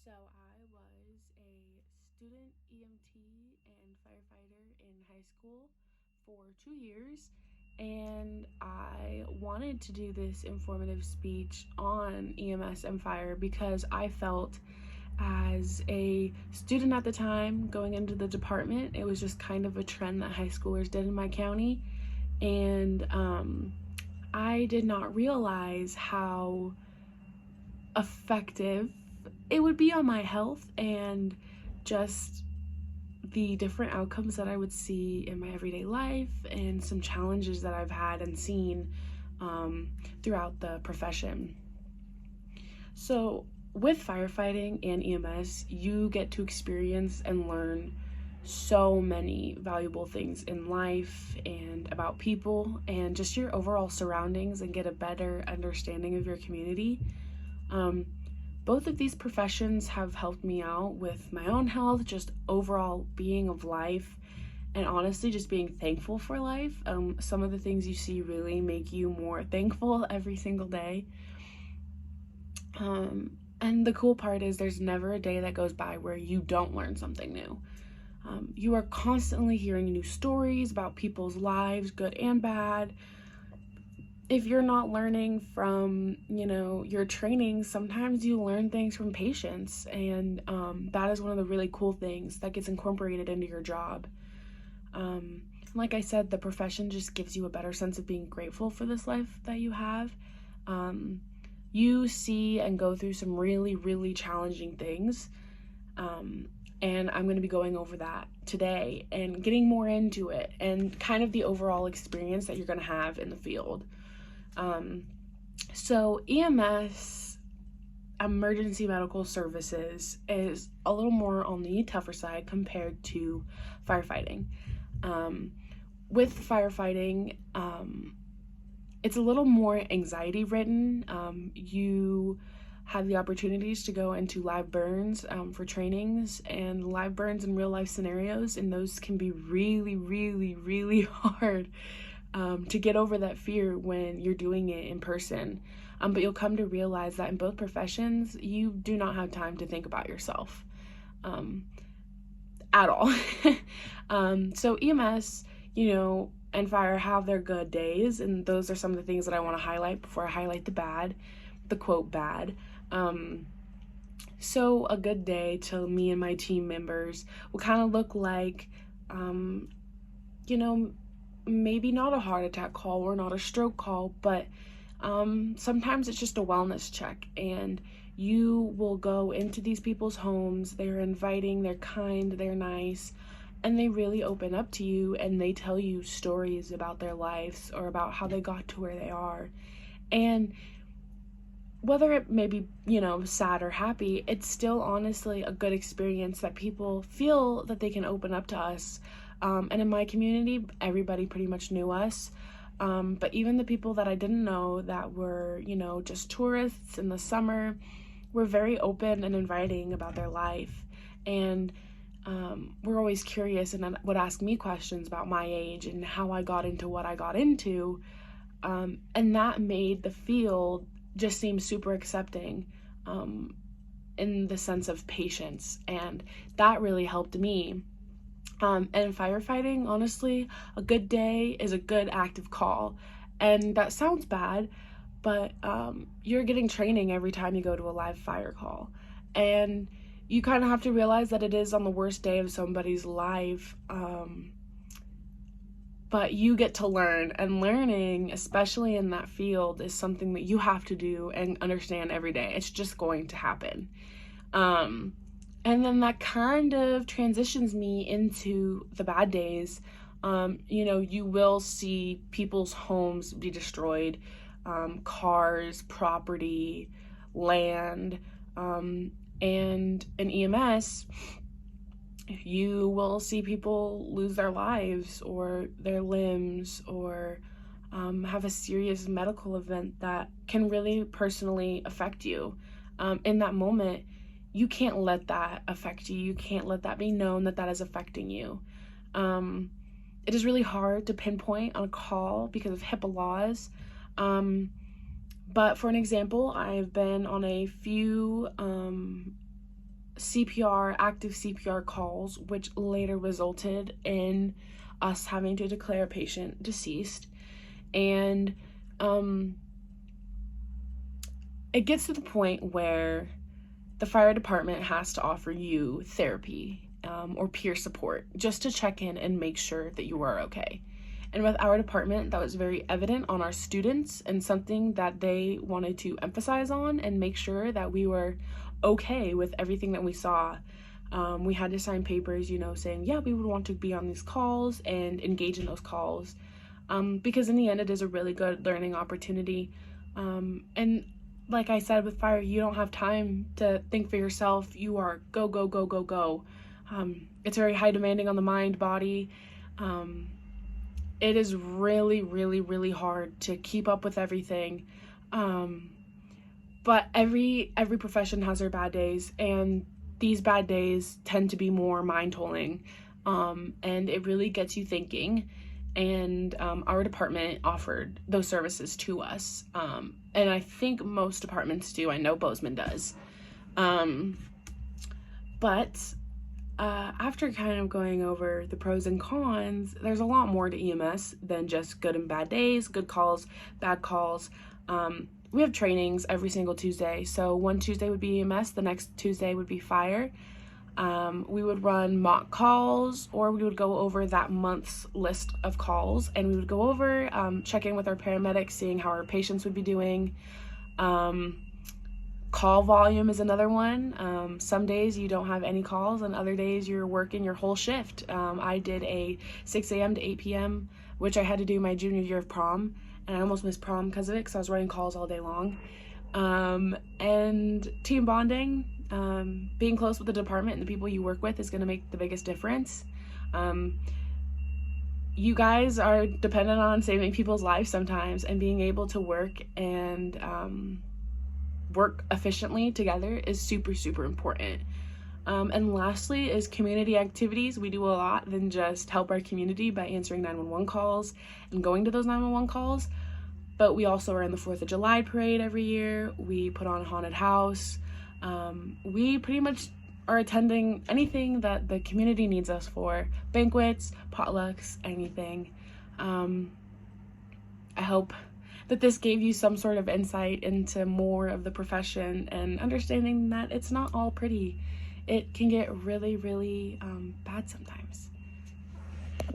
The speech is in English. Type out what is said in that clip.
So I was a student EMT and firefighter in high school for 2 years, and I wanted to do this informative speech on EMS and fire because I felt as a student at the time going into the department, it was just kind of a trend that high schoolers did in my county, and I did not realize how effective it would be on my health and just the different outcomes that I would see in my everyday life and some challenges that I've had and seen throughout the profession. So, with firefighting and EMS, you get to experience and learn so many valuable things in life and about people and just your overall surroundings and get a better understanding of your community. Um, both of these professions have helped me out with my own health, just overall being of life, and honestly, just being thankful for life. Some of the things you see really make you more thankful every single day. And the cool part is there's never a day that goes by where you don't learn something new. You are constantly hearing new stories about people's lives, good and bad. If you're not learning from, your training, sometimes you learn things from patients, and that is one of the really cool things that gets incorporated into your job. Like I said, the profession just gives you a better sense of being grateful for this life that you have. You see and go through some really, really challenging things. And I'm going to be going over that today and getting more into it and kind of the overall experience that you're going to have in the field. So EMS, emergency medical services, is a little more on the tougher side compared to firefighting. With firefighting, it's a little more anxiety ridden. You have the opportunities to go into live burns for trainings and live burns in real life scenarios, and those can be really, really, really hard to get over that fear when you're doing it in person. But you'll come to realize that in both professions, you do not have time to think about yourself at all. So EMS, and fire have their good days, and those are some of the things that I want to highlight before I highlight the bad, the quote bad. So a good day to me and my team members will kind of look like, maybe not a heart attack call or not a stroke call, but sometimes it's just a wellness check, and you will go into these people's homes. They're inviting, they're kind, they're nice, and they really open up to you, and they tell you stories about their lives or about how they got to where they are. And whether it may be, sad or happy, it's still honestly a good experience that people feel that they can open up to us. And in my community, everybody pretty much knew us. But even the people that I didn't know that were, just tourists in the summer, were very open and inviting about their life. And were always curious and would ask me questions about my age and how I got into what I got into. And that made the field just seem super accepting in the sense of patience. And that really helped me. And firefighting, honestly, a good day is a good active call. And that sounds bad, but you're getting training every time you go to a live fire call. And you kind of have to realize that it is on the worst day of somebody's life. But you get to learn, and learning, especially in that field, is something that you have to do and understand every day. It's just going to happen. And then that kind of transitions me into the bad days. You will see people's homes be destroyed, cars, property, land, and in EMS, you will see people lose their lives or their limbs or have a serious medical event that can really personally affect you. In that moment, you can't let that affect you. You can't let that be known that that is affecting you. It is really hard to pinpoint on a call because of HIPAA laws. But for an example, I've been on a few CPR, active CPR calls, which later resulted in us having to declare a patient deceased. And it gets to the point where the fire department has to offer you therapy or peer support just to check in and make sure that you are okay. And with our department, that was very evident on our students and something that they wanted to emphasize on and make sure that we were okay with everything that we saw. We had to sign papers, saying, yeah, we would want to be on these calls and engage in those calls, because in the end, it is a really good learning opportunity. And like I said, with fire, you don't have time to think for yourself. You are go, go, go, go, go. It's very high demanding on the mind, body. It is really, really, really hard to keep up with everything. But every profession has their bad days, and these bad days tend to be more mind-tolling, and it really gets you thinking. And our department offered those services to us, and I think most departments do. I know Bozeman does. But after kind of going over the pros and cons, there's a lot more to EMS than just good and bad days, good calls, bad calls. We have trainings every single Tuesday. So one Tuesday would be EMS, the next Tuesday would be fire. We would run mock calls, or we would go over that month's list of calls, and we would go over, check in with our paramedics, seeing how our patients would be doing. Call volume is another one. Some days you don't have any calls, and other days you're working your whole shift. I did a 6 a.m. to 8 p.m., which I had to do my junior year of prom, and I almost missed prom because of it, because I was running calls all day long. And team bonding, being close with the department and the people you work with is going to make the biggest difference. You guys are dependent on saving people's lives sometimes, and being able to work and work efficiently together is super, super important. And lastly is community activities. We do a lot than just help our community by answering 911 calls and going to those 911 calls, but we also are in the 4th of July parade every year. We put on a haunted house. We pretty much are attending anything that the community needs us for, banquets, potlucks, anything. I hope that this gave you some sort of insight into more of the profession and understanding that it's not all pretty. It can get really, really bad sometimes.